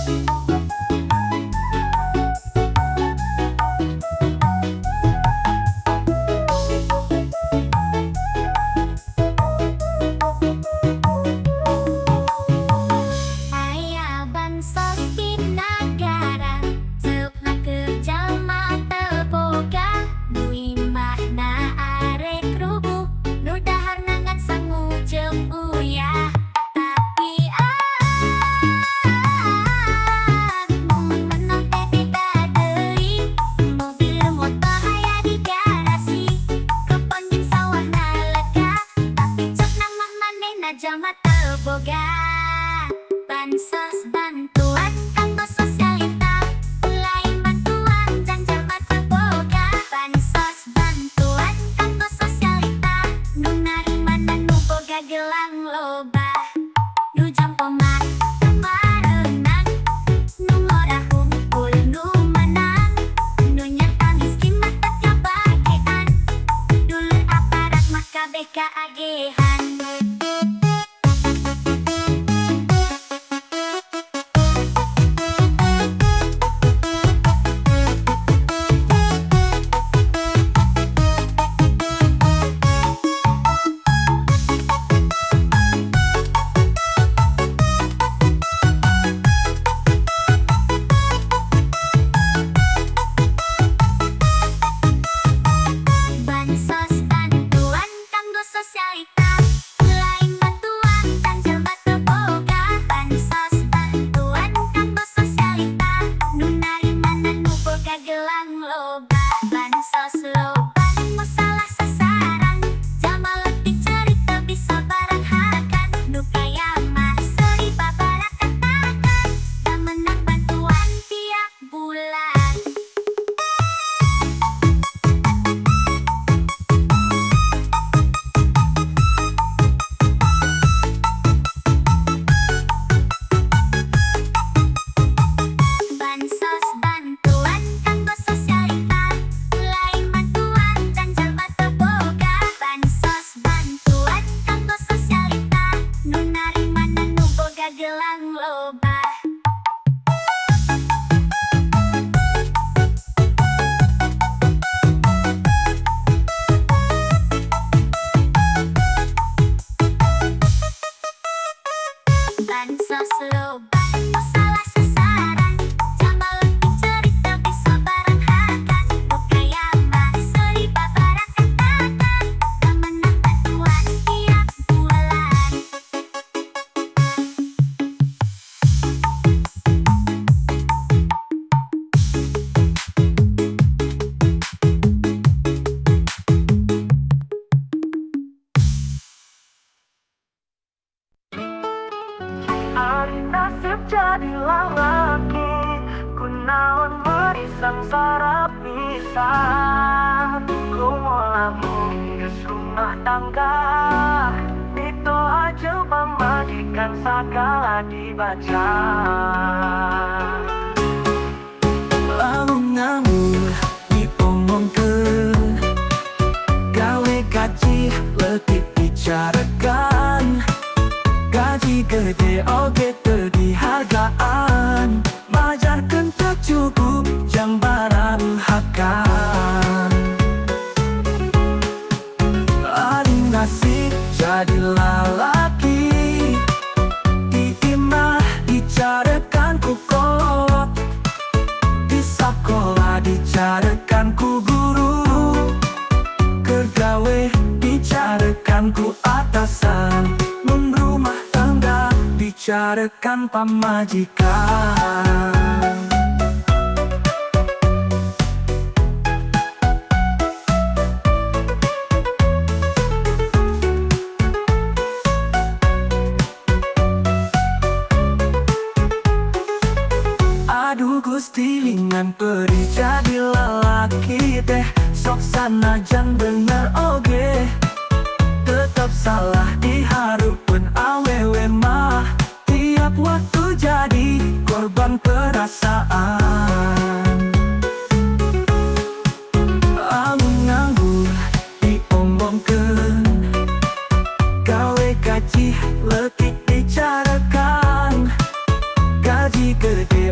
Aya bansos di nagara, ceuk kerja mata boga, nu imah na arek rubuh, nu dahar nangan sangu jeung uyah. Tapi mun menang teh beda deui, mobil motor aya di garasi, keponjing sawahna lega, tapi cek nang mah manehna jalma teu boga. Bansos bantuan kanggo sosialita, lain bantuan janjal mata boga. Bansos bantuan kanggo sosialita, nu narima nu boga gelang loba, nu jampo mah kemarenang, nu ngora hungkul nu menang, nu nyata miskin mah tak kabagean, dulur aparat mah kabeh kaagehan. Bansos bantuan kanggo sosialita, lain bantuan janjal mata boga. Bansos bantuan kanggo sosialita, nu narima nu boga gelang loba. Bansos loba nu salah sasaran, jalma leutik cerita bisa baranghakan, nu kaya mah seuri babarakatakan, da menang bantuan tiap bulan. Bansos bantuan kanggo sosialita, lain bantuan janjal mata boga. Bansos bantuan kanggo sosialita, nu narima nu boga gelang loba. Bansos loba nu salah sasaran, jalma leutik cerita bisa baranghakan, nu kaya mah seuri babarakatakan, da menang bantuan tiap bulan. Ari nasib jadilah laki, kunaon meuri sangsara pisan. Kumolamun geus rumah tangga, itu aja pamajikan sagala dibaca. Lamun nganggur diomongkeun, gawe gaji leutik bicarakan, gaji gede oge teu dihargaan, majarkeun teu cukup jang baranghakan. Ari nasib jadi lalaki, di imah dicarekan ku kolot, di sakola dicarekan ku guru, kergawe dicarekan ku atasan, mun rumah tangga dicarekan pamajikan. Aduh Gusti lingan peri jadi lalaki teh, sok sanajan bener oge, tetap salah diharupkeun awewe mah, tiap waktu jadi korban perasaan. Amun nganggur diomongkeun, gawe gaji leutik dicarekan, gaji gede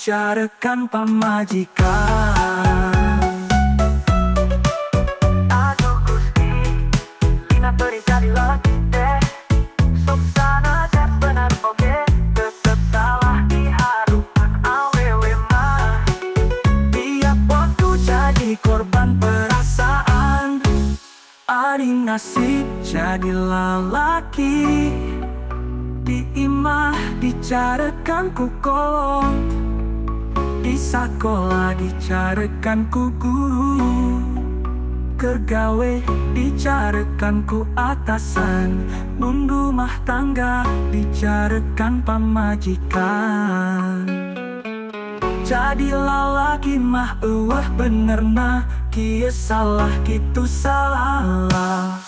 dicarikan pamajikan. Aduh Gusti, dina teu jadi lagi teh. Sok sanajan benar oge, tetep salah diharukan awewe mah. Tiap waktu jadi korban perasaan. Ari nasib jadi lalaki, di imah dicarikan ku kolong, di sakola dicarikan ku guru, kergawe dicarikan ku atasan, nun rumah tangga dicarikan pamajikan. Jadi lalaki mah eueuh benerna, kieu salah kitu salah.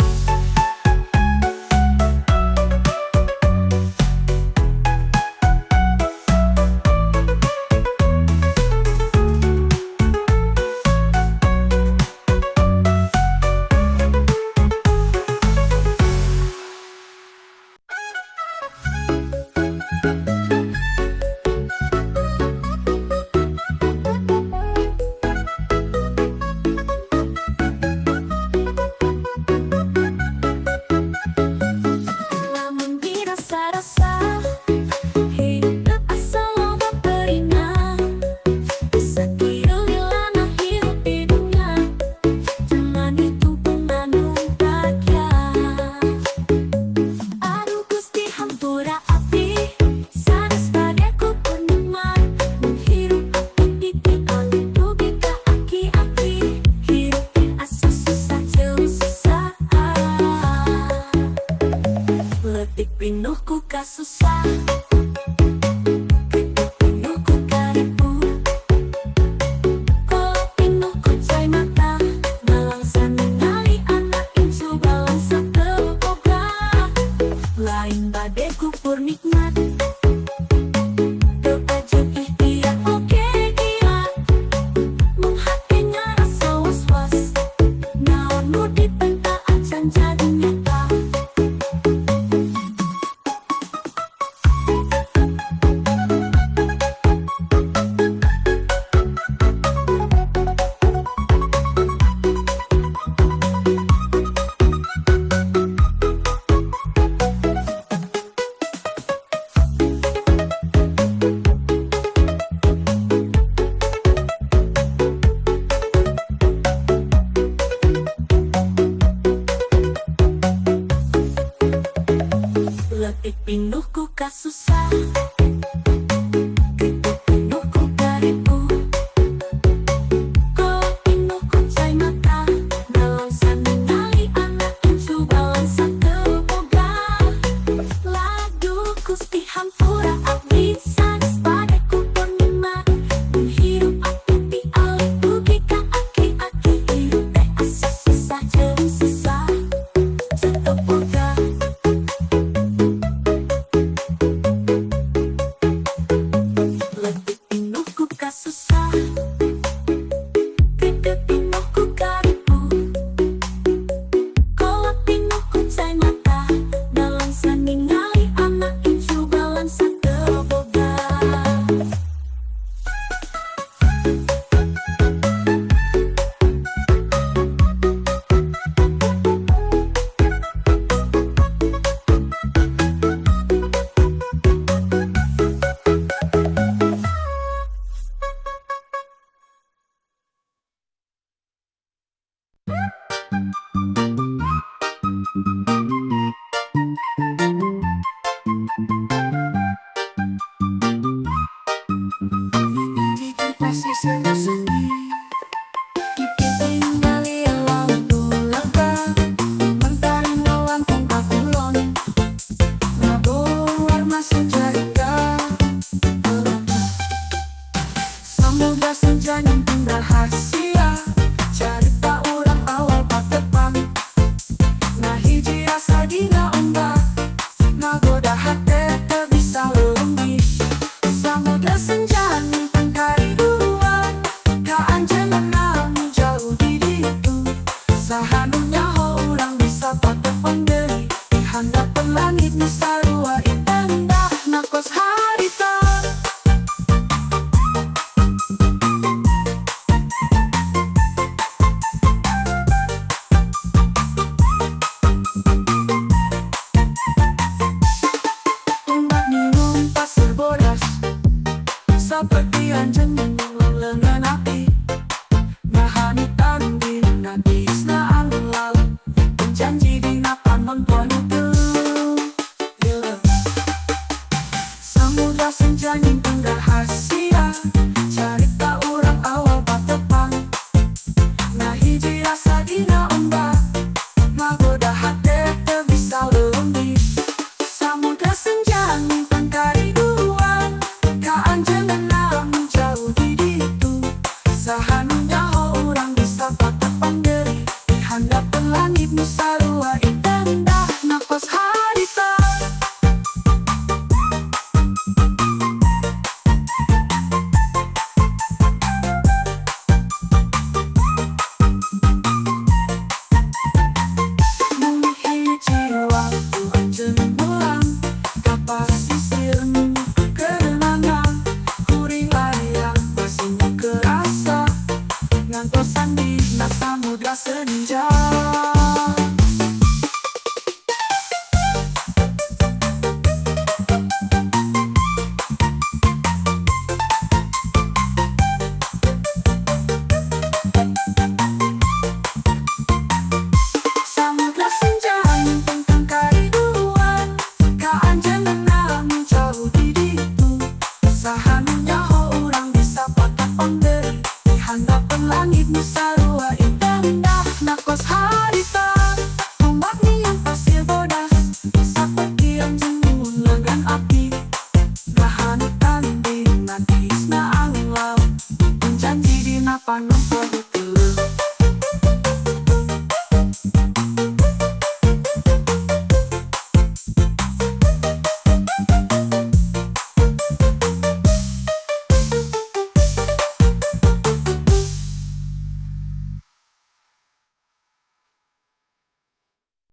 Namun dirasa-rasa hidup asa loba beringan, sakira lila na hirup di dunia, jangan ditumpung anu bagya. Aduh Gusti hampura abdi, sanes badeku purniman, menghirup abdi di tiang dugi ka aki-aki, hirup di asa susah jauh susah. Letik pinuh ku kasusah, letik pinuh ku karibu, kolot pinuh ku cai mata, nalangsa ningali anak incu balangsa teu boga, lain bade ku pur nikmat, teu pajeng ikhtiar oge gila, mung hatinya rasa was-was, naon nu dipenta acan jadi nyata. Letik pinuh ku kasusah, letik pinuh ku karibu, kolot pinuh ku cai mata, nalangsa ningali anak incu balangsa teu boga, ladu Gusti hampura abdi, sanes badeku purniman, menghirup abdi ti alih dugi ka aki-aki, hirup teh asa susah jeung susah, teu boga. Letik pinuh ku kasusah, letik pinuh ku karibu, kolot pinuh ku cai mata, nalangsa ningali anak incu balangsa teu boga. Masih sendi-sendi, kita tinggali alam tulaga, mentari ngelampung kakulon, ngabur masa cerita, semoga senja nyempeng rahasia, cerita urang awal patepan, nah hiji rasa dina ombak, nagoda hate teu bisa leumbih, samudra senja nyempeng kari dua, ka anjeunna anu jauh di ditu, sahanu nyaho urang bisa patepan deui, di handapkeun langit nu sarua indah na kos harita. seperti anjing